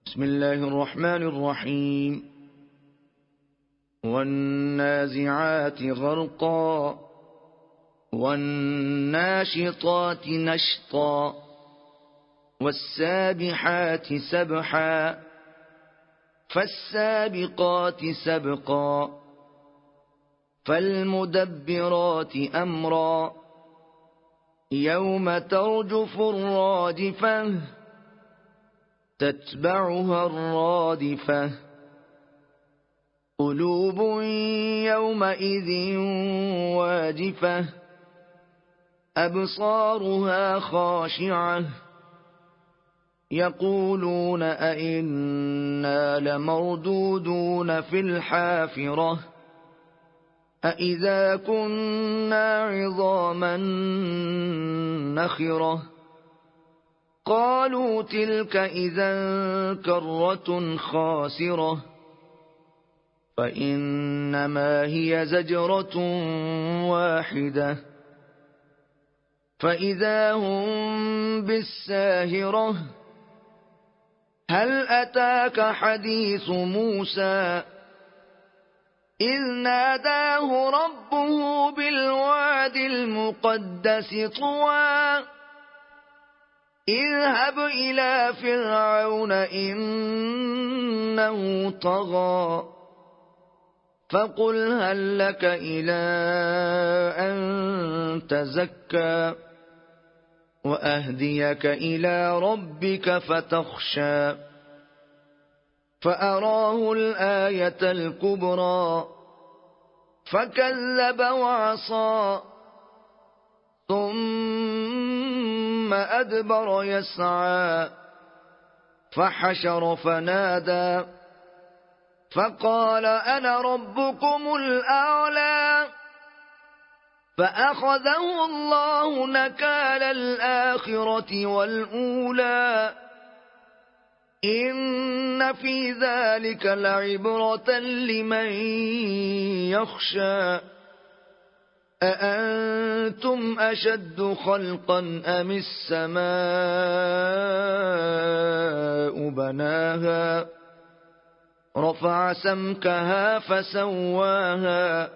بسم الله الرحمن الرحيم. والنازعات غرقا والناشطات نشطا والسابحات سبحا فالسابقات سبقا فالمدبرات أمرا يوم ترجف الرادفة تتبعها الرادفة قلوب يومئذ واجفة أبصارها خاشعة يقولون أئنا لمردودون في الحافرة أئذا كنا عظاما نخرة قالوا تلك إذا كرة خاسرة فإنما هي زجرة واحدة فإذا هم بالساهرة هل أتاك حديث موسى إذ ناداه ربه بالواد المقدس طوى اذهب إلى فرعون إنه طغى فقل هل لك إلى أن تزكى وأهديك إلى ربك فتخشى فأراه الآية الكبرى فكذب وعصى ثم أدبر يسعى فحشر فنادى فقال أنا ربكم الأعلى فأخذه الله نكال الآخرة والأولى إن في ذلك لعبرة لمن يخشى أأنتم أشد خلقا أم السماء بناها رفع سمكها فسواها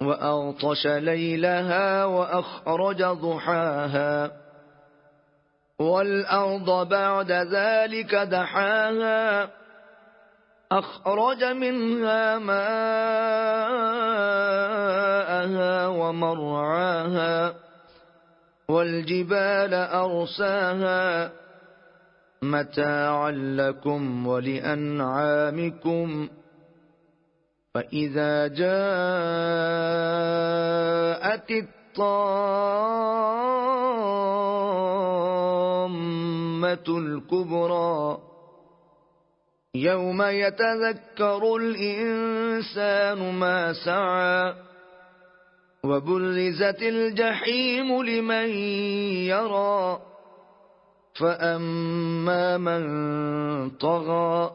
وأغطش ليلها وأخرج ضحاها والأرض بعد ذلك دحاها أخرج منها ماءها ومرعاها والجبال أرساها متاعا لكم ولأنعامكم فإذا جاءت الطامة الكبرى يوم يتذكر الإنسان ما سعى وبرزت الجحيم لمن يرى فأما من طغى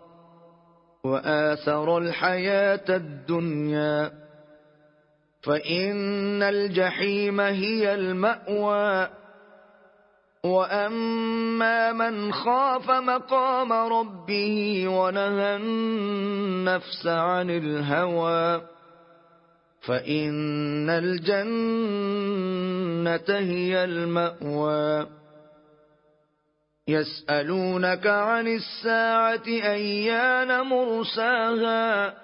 وآثر الحياة الدنيا فإن الجحيم هي المأوى وأما من خاف مقام ربه ونهى النفس عن الهوى فإن الجنة هي المأوى يسألونك عن الساعة أيان مرساها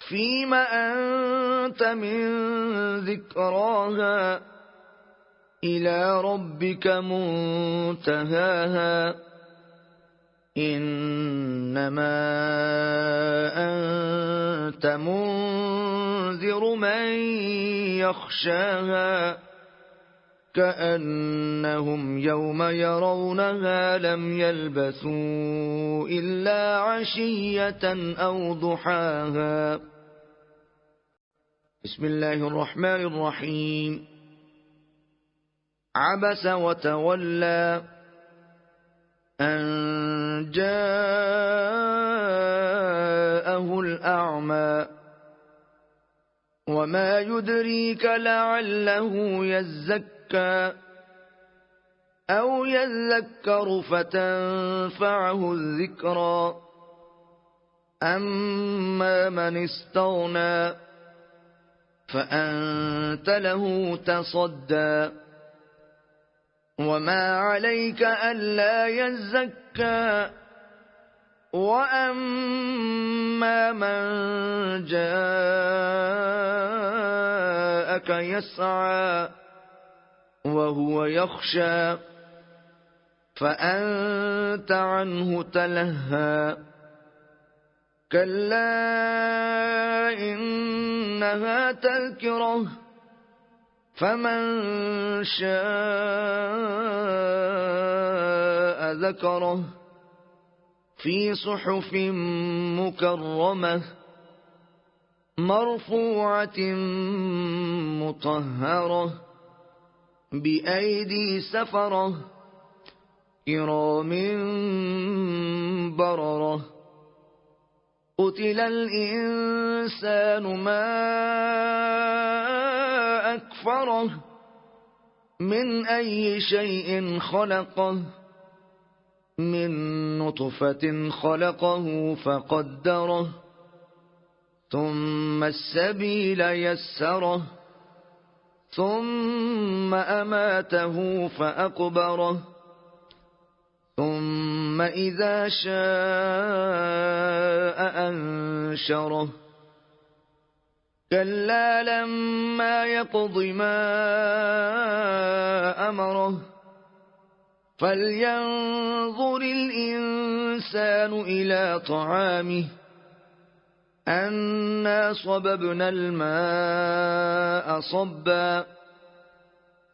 فيم أنت من ذكراها إلى ربك منتهاها إنما أنت منذر من يخشاها كأنهم يوم يرونها لم يلبثوا إلا عشية أو ضحاها. بسم الله الرحمن الرحيم. عبس وتولى أن جاءه الأعمى وما يدريك لعله يزكى أو يذكر فتنفعه الذكرى أما من استغنى فأنت له تصدى وما عليك ألا يزكى وأما من جاءك يسعى وهو يخشى فأنت عنه تلهى كلا إنها تذكرة فمن شاء ذكره في صحف مكرمة مرفوعة مطهرة بأيدي سفرة كرام بررة قتل الإنسان ما أكفره من أي شيء خلقه من نطفة خلقه فقدره ثم السبيل يسره ثم أماته فأقبره ثم إذا شاء أنشره كلا لما يقض ما أمره فلينظر الإنسان إلى طعامه أنا صببنا الماء صبا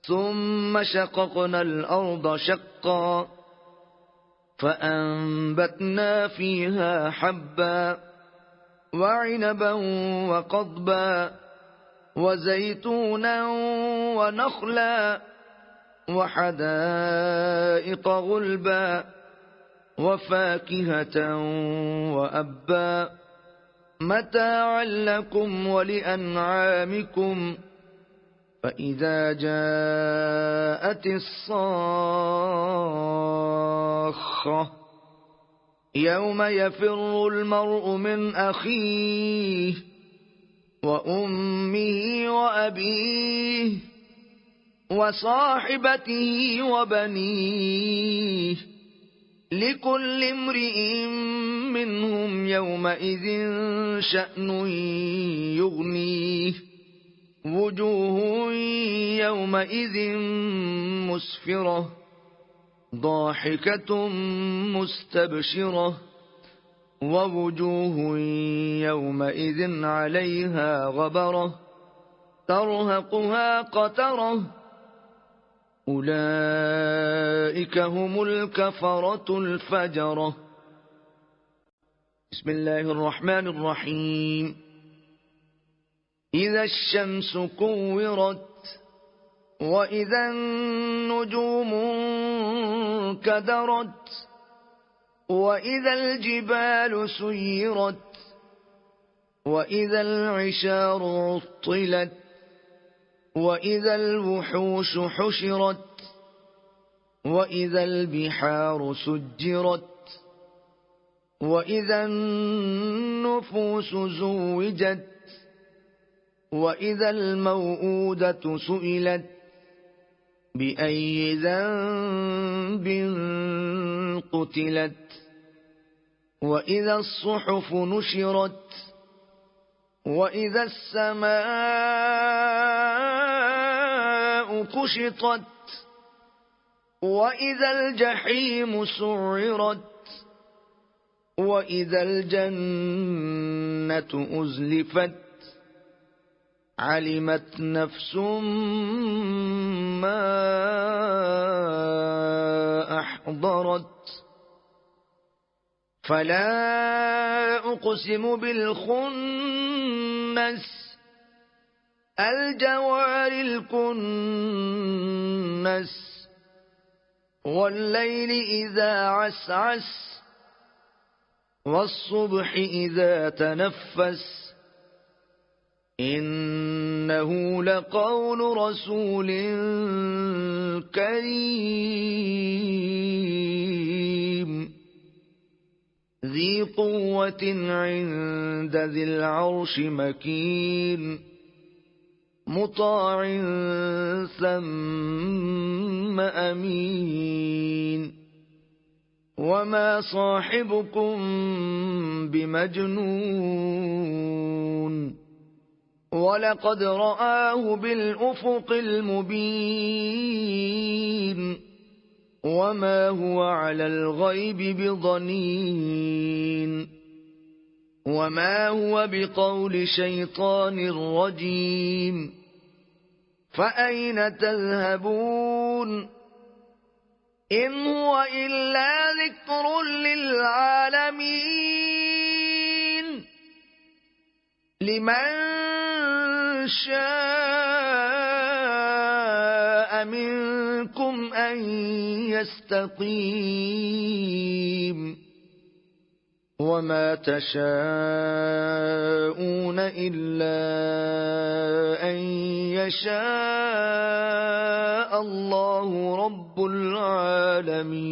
ثم شققنا الأرض شقا فأنبتنا فيها حبا وعنبا وقضبا وزيتونا ونخلا وحدائق غلبا وفاكهة وأبا متاعا لكم ولأنعامكم فإذا جاءت الصاخة يوم يفر المرء من أخيه وأمه وأبيه وصاحبته وبنيه لكل امرئ منهم يومئذ شأن يغنيه وجوه يومئذ مسفرة ضاحكة مستبشرة ووجوه يومئذ عليها غبرة ترهقها قترة أولئك هم الكفرة الفجرة بسم الله الرحمن الرحيم إذا الشمس كورت وإذا النجوم انكدرت وإذا الجبال سيرت وإذا العشار عطلت وإذا الوحوش حشرت وإذا البحار سجرت وإذا النفوس زوجت وإذا الموءودة سئلت بأي ذنب قتلت وإذا الصحف نشرت وإذا السماء كشطت وإذا الجحيم سعرت وإذا الجنة أزلفت علمت نفس ما أحضرت فلا أقسم بالخنس الجوار الكنس والليل إذا عسعس والصبح إذا تنفس إنه لقول رسول كريم ذي قوة عند ذي العرش مكين مطاع ثم أمين وما صاحبكم بمجنون ولقد رآه بالأفق المبين وما هو على الغيب بضنين وما هو بقول شيطان رجيم فأين تذهبون إن هو إلا ذكر للعالمين لمن شاء منكم أن يستقيم وما تشاءون إلا أن يشاء الله رب العالمين.